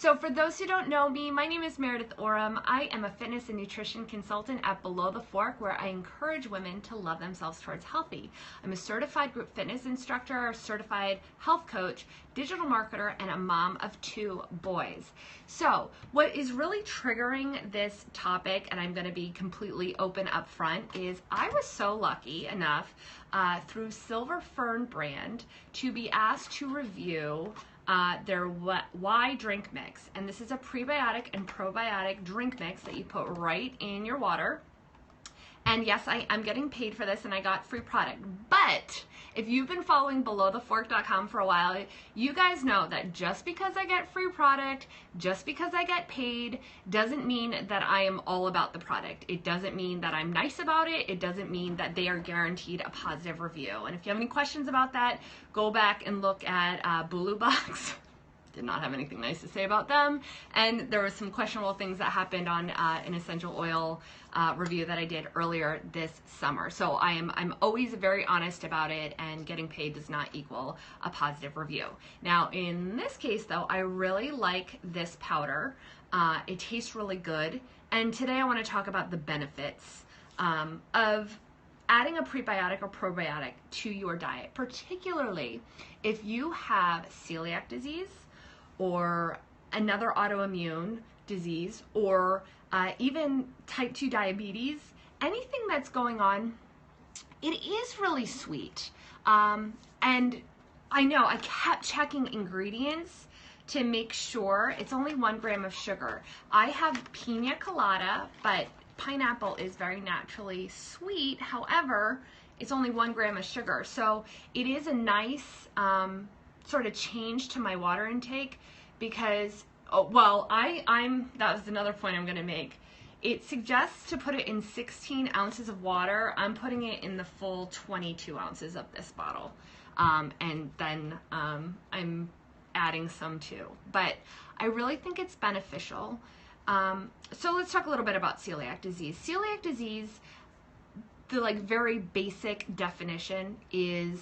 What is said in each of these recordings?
So for those who don't know me, my name is Meredith Oram. I am a fitness and nutrition consultant at Below the Fork, where I encourage women to love themselves towards healthy. I'm a certified group fitness instructor, a certified health coach, digital marketer, and a mom of 2 boys. So what is really triggering this topic, and I'm going to be completely open up front, is I was so lucky enough through Silver Fern brand to be asked to review their Y drink mix. And this is a prebiotic and probiotic drink mix that you put right in your water. And yes, I'm getting paid for this and I got free product. But if you've been following belowthefork.com for a while, you guys know that just because I get free product, just because I get paid, doesn't mean that I am all about the product. It doesn't mean that I'm nice about it. It doesn't mean that they are guaranteed a positive review. And if you have any questions about that, go back and look at Blue Box. Did not have anything nice to say about them. And there was some questionable things that happened on an essential oil review that I did earlier this summer. So I'm always very honest about it, and getting paid does not equal a positive review. Now in this case though, I really like this powder. It tastes really good. And today I want to talk about the benefits of adding a prebiotic or probiotic to your diet, particularly if you have celiac disease, or another autoimmune disease, or even type 2 diabetes, anything that's going on. It is really sweet. And I know I kept checking ingredients to make sure it's only 1 gram of sugar. I have pina colada, but pineapple is very naturally sweet. However, it's only 1 gram of sugar. So it is a nice sort of change to my water intake, because that was another point I'm going to make. It suggests to put it in 16 ounces of water. I'm putting it in the full 22 ounces of this bottle, and then I'm adding some too. But I really think it's beneficial. So let's talk a little bit about celiac disease. Celiac disease, the very basic definition is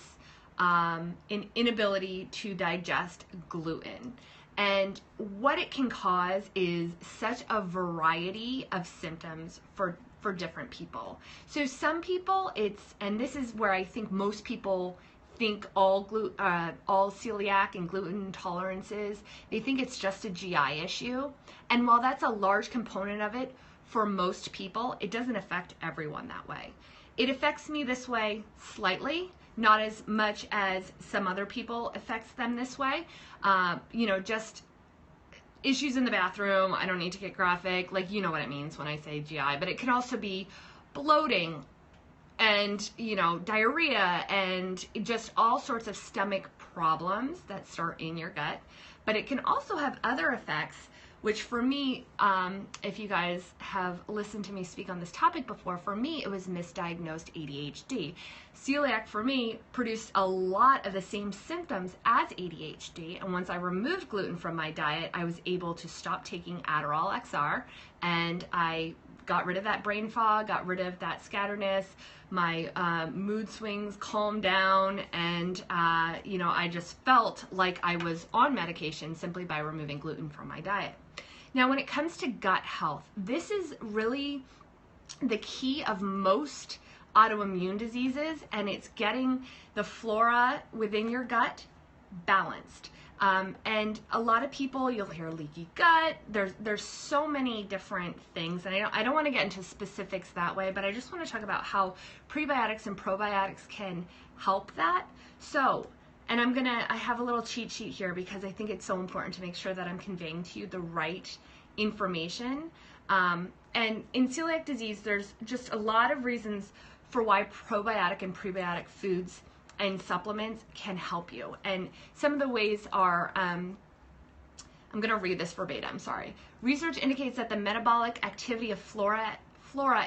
an inability to digest gluten. And what it can cause is such a variety of symptoms for different people. So some people, and this is where I think most people think all celiac and gluten intolerances, they think it's just a GI issue. And while that's a large component of it, for most people, it doesn't affect everyone that way. It affects me this way slightly, not as much as some other people affects them this way. Just issues in the bathroom. I don't need to get graphic. You know what it means when I say GI, but it can also be bloating and, diarrhea and just all sorts of stomach problems that start in your gut. But it can also have other effects, which for me, if you guys have listened to me speak on this topic before, for me, it was misdiagnosed ADHD. Celiac, for me, produced a lot of the same symptoms as ADHD, and once I removed gluten from my diet, I was able to stop taking Adderall XR, and I got rid of that brain fog, got rid of that scatterness, my mood swings calmed down, and I just felt like I was on medication simply by removing gluten from my diet. Now, when it comes to gut health, this is really the key of most autoimmune diseases, and it's getting the flora within your gut balanced. And a lot of people, you'll hear leaky gut. There's so many different things, and I don't want to get into specifics that way, but I just want to talk about how prebiotics and probiotics can help that. So, and I have a little cheat sheet here because I think it's so important to make sure that I'm conveying to you the right information. And in celiac disease, there's just a lot of reasons for why probiotic and prebiotic foods and supplements can help you. And some of the ways are, I'm going to read this verbatim, sorry. Research indicates that the metabolic activity of flora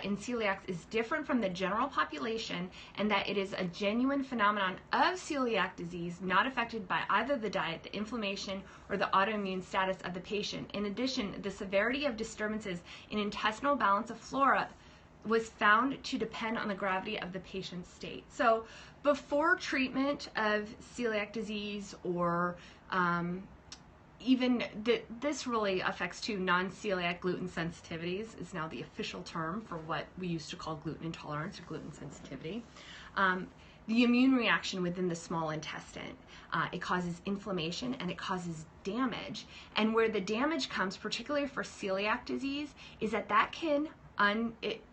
in celiacs is different from the general population, and that it is a genuine phenomenon of celiac disease, not affected by either the diet, the inflammation, or the autoimmune status of the patient. In addition, the severity of disturbances in intestinal balance of flora was found to depend on the gravity of the patient's state. So before treatment of celiac disease or this really affects too. Non-celiac gluten sensitivities is now the official term for what we used to call gluten intolerance or gluten sensitivity. The immune reaction within the small intestine, it causes inflammation and it causes damage. And where the damage comes, particularly for celiac disease, is that can,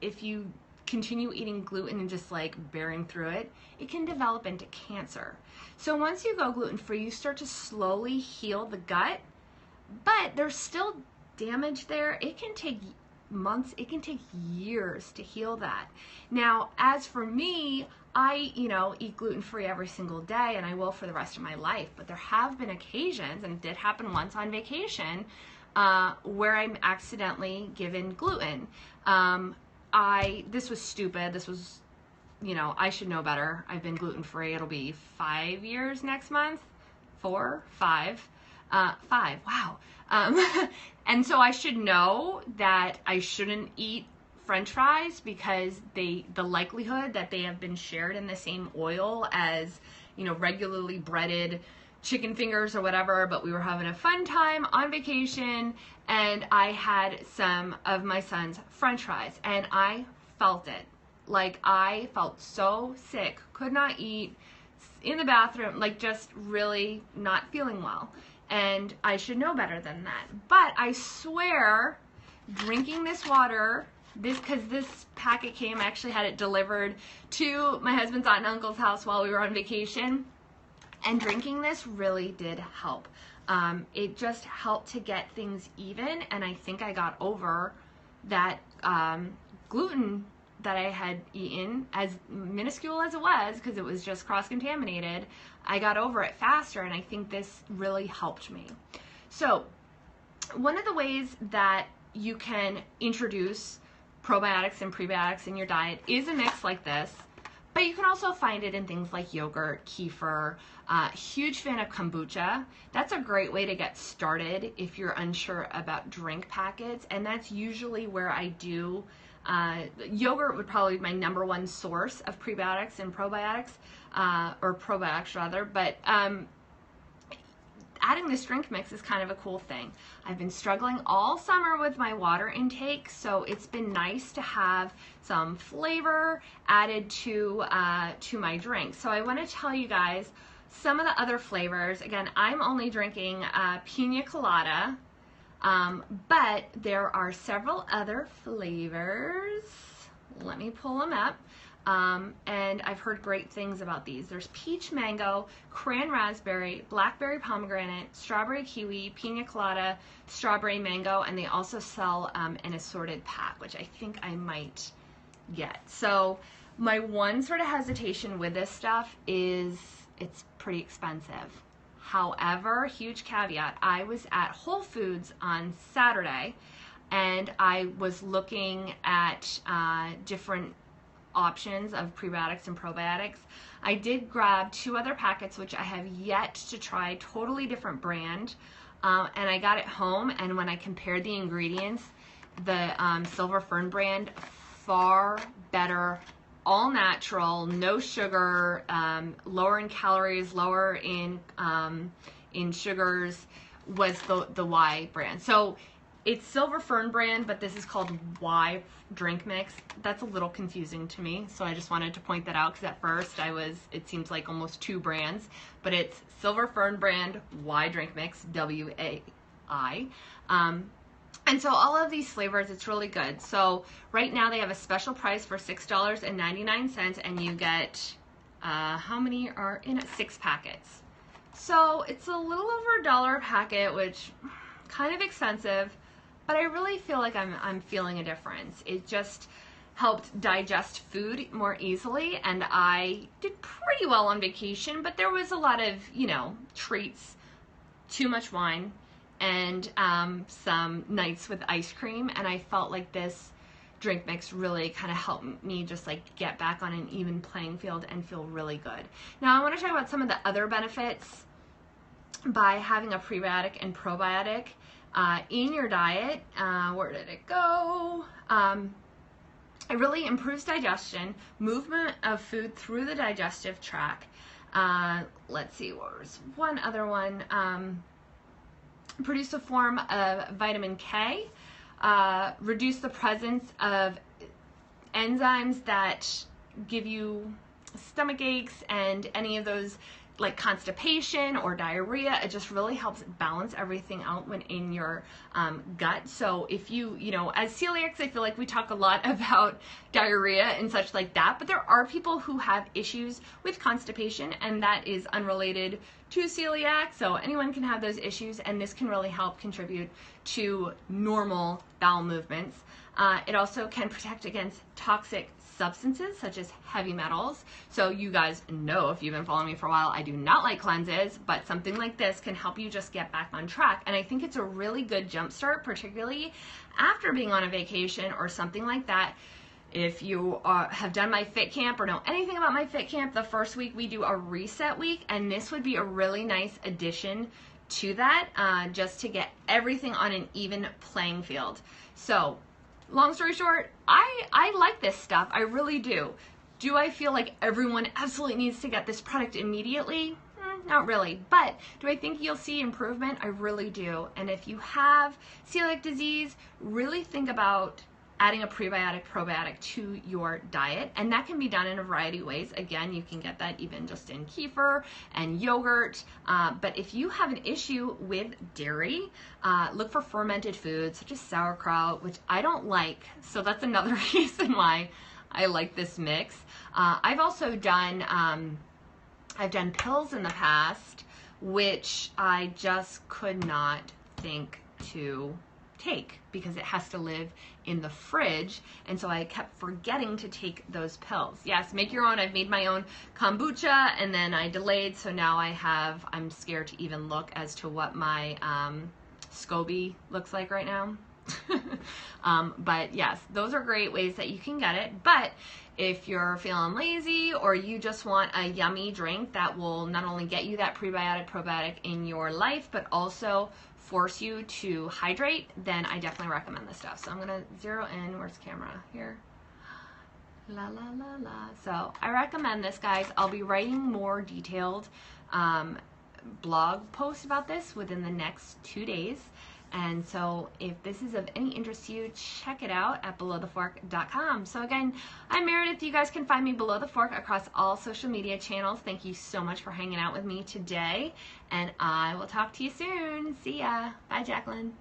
if you continue eating gluten and just like bearing through it, it can develop into cancer. So once you go gluten-free, you start to slowly heal the gut, but there's still damage there. It can take months, it can take years to heal that. Now, as for me, I, eat gluten-free every single day, and I will for the rest of my life, but there have been occasions, and it did happen once on vacation, where I'm accidentally given gluten. This was stupid. This was, I should know better. I've been gluten-free. It'll be 5 years next month. 4, 5, 5. Wow. And so I should know that I shouldn't eat French fries because the likelihood that they have been shared in the same oil as, regularly breaded chicken fingers or whatever, but we were having a fun time on vacation and I had some of my son's French fries and I felt it. Like I felt so sick, could not eat, in the bathroom, like just really not feeling well. And I should know better than that. But I swear, drinking this water, because this packet came, I actually had it delivered to my husband's aunt and uncle's house while we were on vacation. And drinking this really did help. It just helped to get things even, and I think I got over that gluten that I had eaten, as minuscule as it was, because it was just cross-contaminated. I got over it faster, and I think this really helped me. So one of the ways that you can introduce probiotics and prebiotics in your diet is a mix like this. But you can also find it in things like yogurt, kefir, huge fan of kombucha. That's a great way to get started if you're unsure about drink packets, and that's usually where I do. Yogurt would probably be my #1 source of prebiotics and probiotics, or probiotics rather, but adding this drink mix is kind of a cool thing. I've been struggling all summer with my water intake, so it's been nice to have some flavor added to my drink. So I want to tell you guys some of the other flavors. Again, I'm only drinking pina colada, but there are several other flavors. Let me pull them up. And I've heard great things about these. There's peach mango, cran raspberry, blackberry pomegranate, strawberry kiwi, pina colada, strawberry mango, and they also sell an assorted pack, which I think I might get. So my one sort of hesitation with this stuff is it's pretty expensive. However, huge caveat, I was at Whole Foods on Saturday and I was looking at different options of prebiotics and probiotics. I did grab 2 other packets, which I have yet to try, totally different brand, and I got it home, and when I compared the ingredients, the Silver Fern brand, far better, all natural, no sugar, lower in calories, lower in sugars, was the Y brand. So it's Silver Fern brand, but this is called Y drink mix. That's a little confusing to me, so I just wanted to point that out because at first it seems like almost 2 brands, but it's Silver Fern brand Y drink mix, W-A-I. And so all of these flavors, it's really good. So right now they have a special price for $6.99, and you get, how many are in it? 6 packets. So it's a little over $1 a packet, which kind of expensive, but I really feel like I'm feeling a difference. It just helped digest food more easily, and I did pretty well on vacation, but there was a lot of, treats, too much wine, and some nights with ice cream, and I felt like this drink mix really kind of helped me just like get back on an even playing field and feel really good. Now I want to talk about some of the other benefits by having a prebiotic and probiotic in your diet. Where did it go? It really improves digestion, movement of food through the digestive tract. Let's see, what was one other one? produce a form of vitamin K, reduce the presence of enzymes that give you stomach aches and any of those like constipation or diarrhea. It just really helps balance everything out when in your gut. So if you know, as celiacs, I feel like we talk a lot about diarrhea and such like that, but there are people who have issues with constipation, and that is unrelated to celiac. So anyone can have those issues, and this can really help contribute to normal bowel movements. It also can protect against toxic substances such as heavy metals. So you guys know, if you've been following me for a while, I do not like cleanses, but something like this can help you just get back on track. And I think it's a really good jump start, particularly after being on a vacation or something like that. If you have done my fit camp or know anything about my fit camp, the first week we do a reset week, and this would be a really nice addition to that, just to get everything on an even playing field. So long story short, I like this stuff. I really do. Do I feel like everyone absolutely needs to get this product immediately? Not really. But do I think you'll see improvement? I really do. And if you have celiac disease, really think about adding a prebiotic, probiotic to your diet. And that can be done in a variety of ways. Again, you can get that even just in kefir and yogurt. But if you have an issue with dairy, look for fermented foods such as sauerkraut, which I don't like. So that's another reason why I like this mix. I've also done, I've done pills in the past, which I just could not think to take because it has to live in the fridge, and so I kept forgetting to take those pills. Yes, make your own. I've made my own kombucha, and then I delayed, so now I'm scared to even look as to what my SCOBY looks like right now. But yes, those are great ways that you can get it. But if you're feeling lazy or you just want a yummy drink that will not only get you that prebiotic, probiotic in your life, but also force you to hydrate, then I definitely recommend this stuff. So I'm gonna zero in, where's the camera? Here. La la la la. So I recommend this, guys. I'll be writing more detailed blog posts about this within the next 2 days. And so if this is of any interest to you, check it out at belowthefork.com. So again, I'm Meredith. You guys can find me Below the Fork across all social media channels. Thank you so much for hanging out with me today, and I will talk to you soon. See ya. Bye, Jacqueline.